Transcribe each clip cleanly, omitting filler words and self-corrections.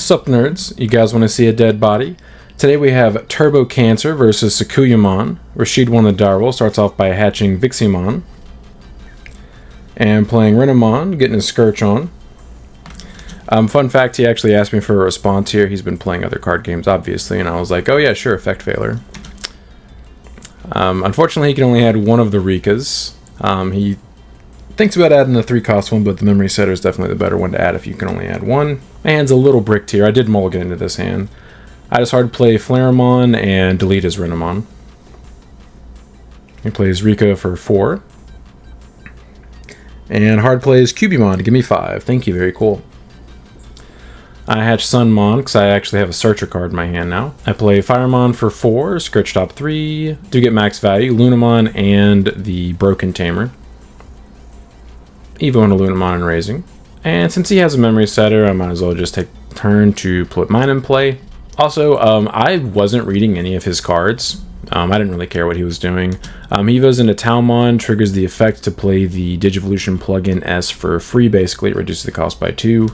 Sup nerds, you guys want to see a dead body? Today we have Turbo Cancer versus Sakuyamon. Rashid won the direwolf, starts off by hatching Viximon. And playing Renamon, getting his Scourge on. Fun fact, he actually asked me for a response here. He's been playing other card games, obviously, and I was like, oh yeah, sure, Effect Failure. Unfortunately, he can only add one of the Rikas. He thinks about adding the 3-cost one, but the Memory Setter is definitely the better one to add if you can only add one. My hand's a little bricked here. I did mulligan into this hand. I just hard play Flareamon and delete his Renamon. He plays Rika for 4. And hard plays Cubimon to give me 5. Thank you, very cool. I hatch Sunmon because I actually have a Searcher card in my hand now. I play Firemon for 4, Scourge top 3, do get max value, Lunamon and the Broken Tamer. Evo into Lunamon and Raising. And since he has a Memory Setter, I might as well just take a turn to put mine in play. Also, I wasn't reading any of his cards. I didn't really care what he was doing. Evo's into Taumon, triggers the effect to play the Digivolution plugin S for free, basically. It reduces the cost by 2.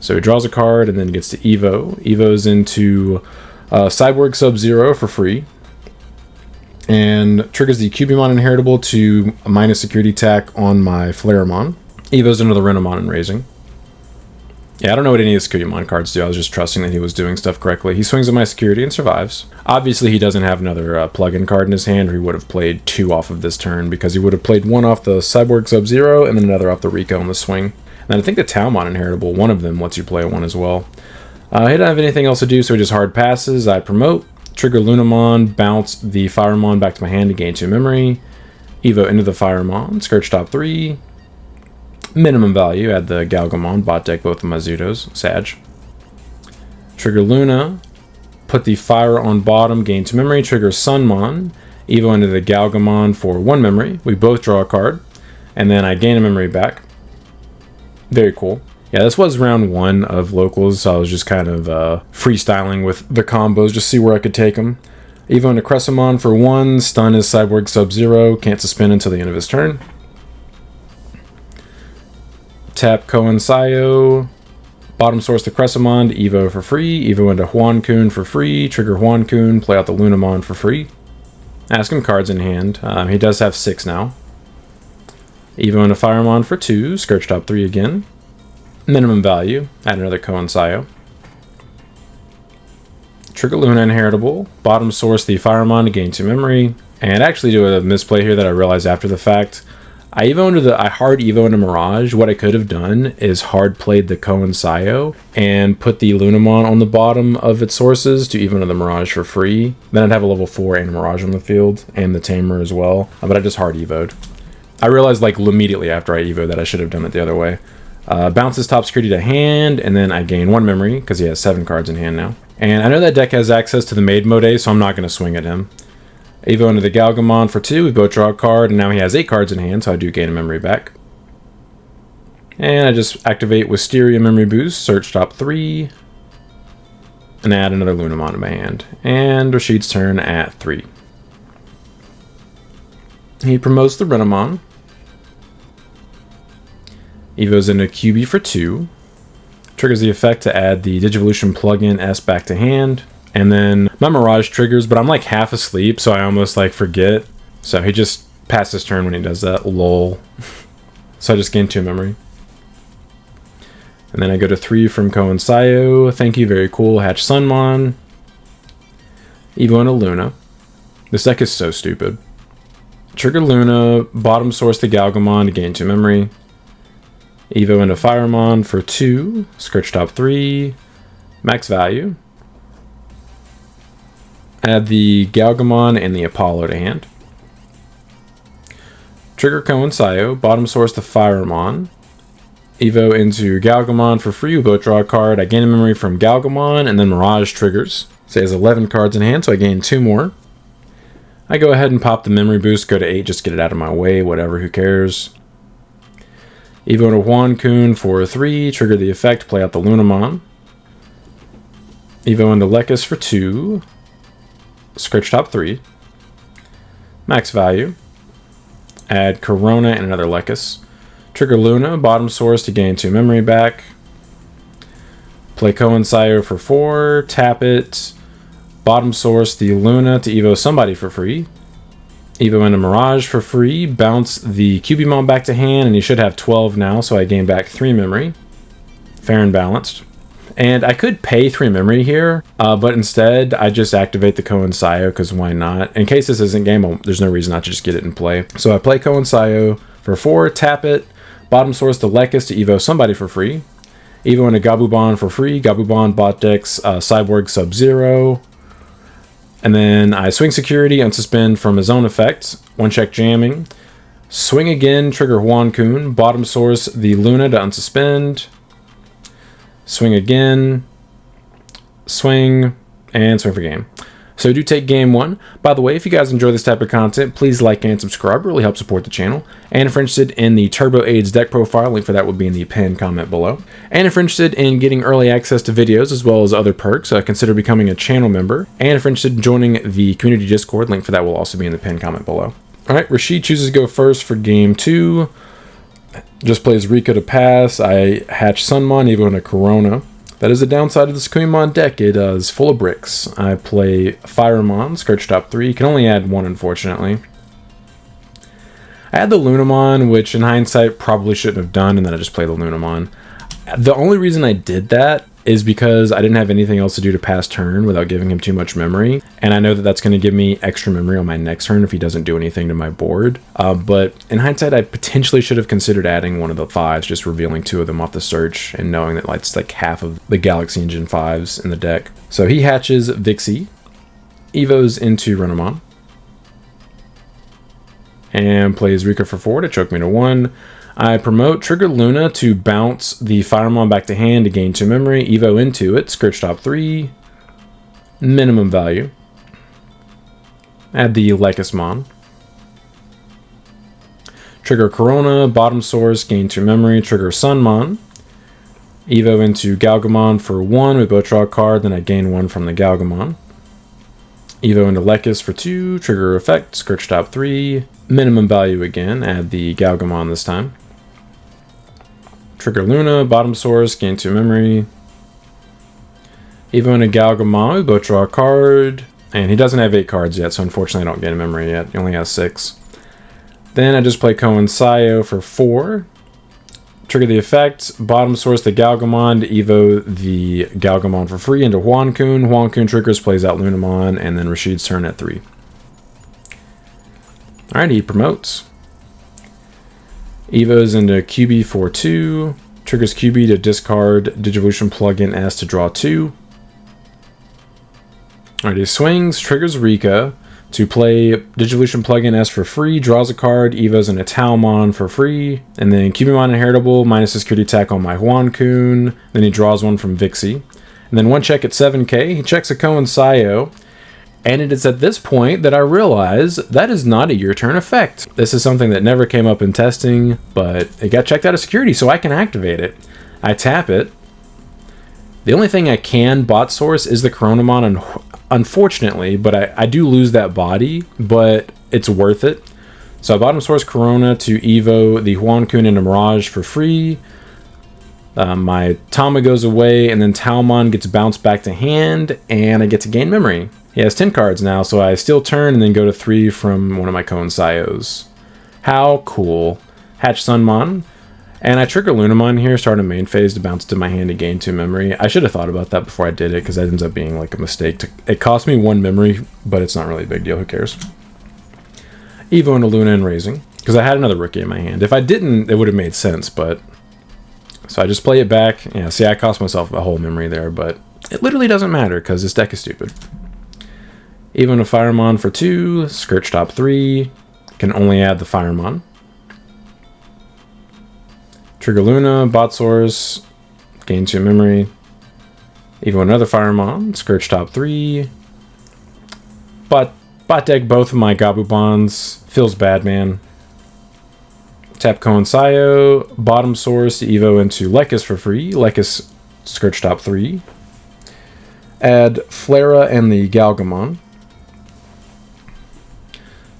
So he draws a card and then gets to Evo. Evo's into Cyborg Sub-Zero for free. And triggers the Cubimon Inheritable to a minus security attack on my Flareamon. Evo's into the Renamon and Raising. Yeah, I don't know what any of the Sakuyamon cards do. I was just trusting that he was doing stuff correctly. He swings at my security and survives. Obviously, he doesn't have another plug-in card in his hand, or he would have played 2 off of this turn, because he would have played 1 off the Cyborg Sub-Zero and then another off the Rika on the swing. And I think the Taumon Inheritable, one of them lets you play 1 as well. He didn't have anything else to do, so he just hard passes. I promote, trigger Lunamon, bounce the Firemon back to my hand to gain 2 memory. Evo into the Firemon, Scourge top 3. Minimum value, add the Galgamon, bot deck both of my Zudos, Sag. Trigger Luna, put the Fire on bottom, gain 2 memory, trigger Sunmon, Evo into the Galgamon for 1 memory. We both draw a card, and then I gain a memory back. Very cool. Yeah, this was round 1 of locals, so I was just kind of freestyling with the combos, just see where I could take them. Evo into Cressamon for 1, stun is Cyborg Sub-Zero, can't suspend until the end of his turn. Tap Koen Sayo, bottom source the Cressamon to Evo for free, Evo into Huan-kun for free, trigger Huan-kun, play out the Lunamon for free. Ask him cards in hand. He does have 6 now. Evo into Firemon for 2, Scourge top 3 again. Minimum value, add another Koen Sayo. Trigger Luna Inheritable, bottom source the Firemon to gain 2 memory, and actually do a misplay here that I realized after the fact. I hard Evo into Mirage. What I could have done is hard played the Koen Sayo and put the Lunamon on the bottom of its sources to Evo into the Mirage for free. Then I'd have a level 4 and Mirage on the field, and the Tamer as well. But I just hard Evo'd. I realized like immediately after I Evo that I should have done it the other way. Bounces top security to hand, and then I gain 1 memory because he has 7 cards in hand now. And I know that deck has access to the Maid Mode, so I'm not going to swing at him. Evo into the Galgamon for 2, we both draw a card, and now he has 8 cards in hand, so I do gain a memory back. And I just activate Wisteria Memory Boost, search top 3, and add another Lunamon to my hand. And Rashid's turn at 3. He promotes the Renamon. Evo's into QB for 2. Triggers the effect to add the Digivolution plugin S back to hand. And then my Mirage triggers, but I'm like half asleep, so I almost like forget. So he just passes turn when he does that. Lol. So I just gain 2 memory. And then I go to 3 from Koen Sayo. Thank you, very cool. Hatch Sunmon. Evo into Luna. This deck is so stupid. Trigger Luna, bottom source the Galgamon to gain 2 memory. Evo into Firemon for 2. Scourge top 3. Max value. Add the Galgamon and the Apollo to hand. Trigger Koen Sayo, bottom source the Firemon. Evo into Galgamon for free, we both draw a card. I gain a memory from Galgamon, and then Mirage triggers. So he has 11 cards in hand, so I gain 2 more. I go ahead and pop the memory boost, go to 8, just get it out of my way, whatever, who cares. Evo into Huan-kun for 3, trigger the effect, play out the Lunamon. Evo into Lekis for 2. Scourge top 3. Max value. Add Corona and another Lekis. Trigger Luna, bottom source to gain 2 memory back. Play Coincide for 4, tap it, bottom source the Luna to Evo somebody for free. Evo into Mirage for free, bounce the Cubimon back to hand, and he should have 12 now, so I gain back 3 memory. Fair and balanced. And I could pay 3 memory here, but instead I just activate the Coincide, because why not? In case this isn't game, there's no reason not to just get it in play. So I play Coincide for 4, tap it, bottom source the Lekis to Evo somebody for free. Evo into Gabubon for free, Gabubon, Bot Dex, Cyborg Sub-Zero. And then I swing security, unsuspend from his own effect, 1 check jamming. Swing again, trigger Huan-kun, bottom source the Luna to unsuspend. Swing again, swing, and swing for game. So do take game 1. By the way, if you guys enjoy this type of content, please like and subscribe. It really helps support the channel. And if you're interested in the Turbo AIDS deck profile, link for that will be in the pinned comment below. And if you're interested in getting early access to videos as well as other perks, consider becoming a channel member. And if you're interested in joining the community Discord, link for that will also be in the pinned comment below. Alright, Rashid chooses to go first for game 2. Just plays Rika to pass. I hatch Sunmon, Evo into Corona. That is the downside of the Sakuyamon deck. It is full of bricks. I play Firemon, Scourge top 3. Can only add 1, unfortunately. I had the Lunamon, which in hindsight probably shouldn't have done, and then I just play the Lunamon. The only reason I did that is because I didn't have anything else to do to pass turn without giving him too much memory. And I know that that's going to give me extra memory on my next turn if he doesn't do anything to my board. But in hindsight, I potentially should have considered adding one of the 5s, just revealing 2 of them off the search and knowing that it's like half of the Galaxy Engine 5s in the deck. So he hatches Vixie, Evos into Renamon, and plays Rika for 4 to choke me to 1. I promote Trigger Luna to bounce the Firemon back to hand to gain 2 memory. Evo into it, Scourge top 3, minimum value. Add the Lekismon. Trigger Corona, bottom source, gain 2 memory. Trigger Sunmon. Evo into Galgamon for 1. We both draw a card, then I gain 1 from the Galgamon. Evo into Lekis for 2. Trigger effect, Scourge top 3. Minimum value again. Add the Galgamon this time. Trigger Luna, bottom source, gain 2 memory. Evo into Galgamon, we both draw a card. And he doesn't have 8 cards yet, so unfortunately I don't gain a memory yet. He only has 6. Then I just play Coincide for 4. Trigger the effect, bottom source the Galgamon to Evo the Galgamon for free into Huan-kun. Huan-kun triggers, plays out Lunamon, and then Rashid's turn at 3. Alright, he promotes. Evo's into QB for 2. Triggers QB to discard Digivolution plugin S to draw 2. Alright, he swings, triggers Rika to play Digivolution plugin S for free, draws a card, Evo's into Talmon for free, and then Cubimon Inheritable, minus the security attack on my Huan-kun, then he draws 1 from Vixie. And then 1 check at 7k, he checks a Coincide, and it is at this point that I realize that is not a your turn effect. This is something that never came up in testing, but it got checked out of security, so I can activate it. I tap it. The only thing I can bot source is the Coronamon, unfortunately, but I do lose that body, but it's worth it. So I bottom source Corona to Evo the Huan-kun into Mirage for free. My Tama goes away, and then Talmon gets bounced back to hand, and I get to gain memory. He has 10 cards now, so I still turn and then go to 3 from one of my Coincides. How cool. Hatch Sunmon. And I trigger Lunamon here, start a main phase to bounce to my hand to gain 2 memory. I should have thought about that before I did it, because that ends up being like a mistake. It cost me 1 memory, but it's not really a big deal. Who cares? Evo into Luna and Raising, because I had another rookie in my hand. If I didn't, it would have made sense, but... So I just play it back. Yeah, see, I cost myself a whole memory there, but it literally doesn't matter, because this deck is stupid. Evo into Firemon for 2, Scourge top 3, can only add the Firemon. Trigger Luna, bot source, gain 2 memory. Evo another Firemon, Scourge top 3. Bot deck both of my Gabubons, feels bad, man. Tap Coincide, bottom source, Evo into Lekis for free, Lekis Scourge top 3. Add Flera and the Galgamon.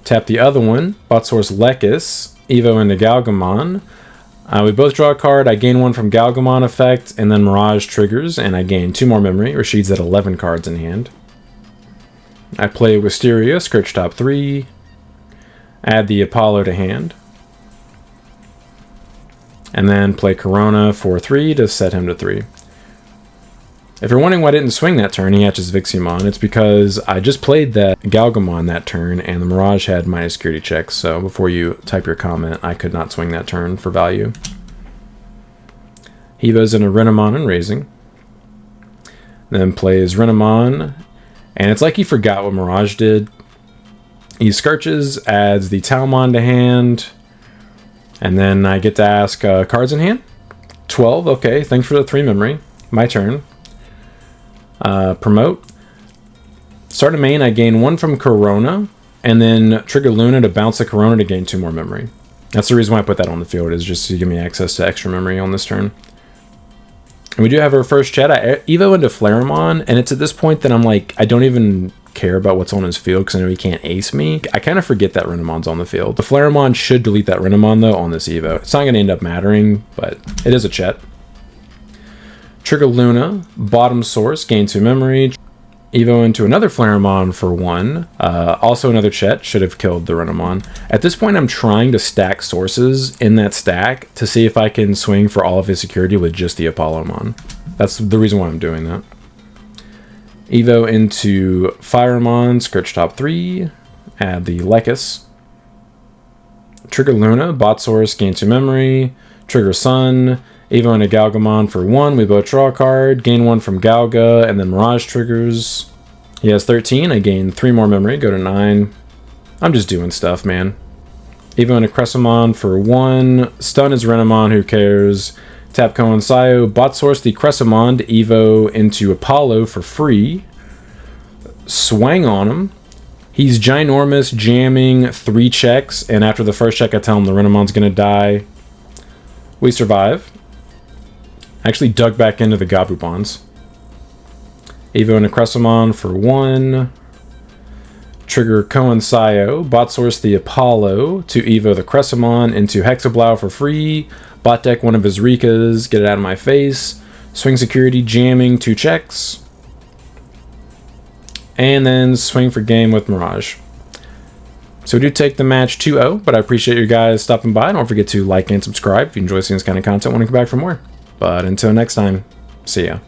Tap the other one, bot source Lekis, Evo into Galgamon. We both draw a card. I gain one from Galgamon effect, and then Mirage triggers, and I gain 2 more memory. Rashid's at 11 cards in hand. I play Wisteria, Scourge top 3. Add the Apollo to hand. And then play Corona for 3 to set him to 3. If you're wondering why I didn't swing that turn, he hatches Viximon. It's because I just played that Galgamon that turn, and the Mirage had minus security checks. So before you type your comment, I could not swing that turn for value. He goes into Renamon and Raising. Then plays Renamon, and it's like he forgot what Mirage did. He Scourges, adds the Talmon to hand, and then I get to ask cards in hand. 12, okay, thanks for the 3 memory. My turn. Promote. Start a main, I gain 1 from Corona, and then trigger Luna to bounce the Corona to gain 2 more memory. That's the reason why I put that on the field, is just to give me access to extra memory on this turn. And we do have our first chat. I Evo into Flareon, and it's at this point that I'm like, I don't even care about what's on his field because I know he can't ace me. I kind of forget that Renamon's on the field. The Flareon should delete that Renamon, though, on this Evo. It's not going to end up mattering, but it is a chat. Trigger Luna, bottom source, gain 2 memory. Evo into another Flareon for 1. Also another Chet, should have killed the Renamon. At this point, I'm trying to stack sources in that stack to see if I can swing for all of his security with just the Apollomon. That's the reason why I'm doing that. Evo into Firemon, Scourge top 3. Add the Lycus. Trigger Luna, bot source, gain 2 memory. Trigger Sun. Evo into Galgamon for 1. We both draw a card. Gain 1 from Galga, and then Mirage triggers. He has 13. I gain 3 more memory. Go to 9. I'm just doing stuff, man. Evo into Cressamon for 1. Stun is Renamon. Who cares? Tap Koen Sayo. Bot source the Cressamon to Evo into Apollo for free. Swang on him. He's ginormous, jamming 3 checks, and after the first check, I tell him the Renamon's gonna die. We survive. I actually dug back into the Gabubons. Evo into Cressamon for 1. Trigger Koen Sayo. Bot source the Apollo to Evo the Cressamon into Hexablow for free. Bot deck one of his Rikas. Get it out of my face. Swing security, jamming 2 checks. And then swing for game with Mirage. So we do take the match 2-0, but I appreciate you guys stopping by. Don't forget to like and subscribe if you enjoy seeing this kind of content. Want to come back for more. But until next time, see ya.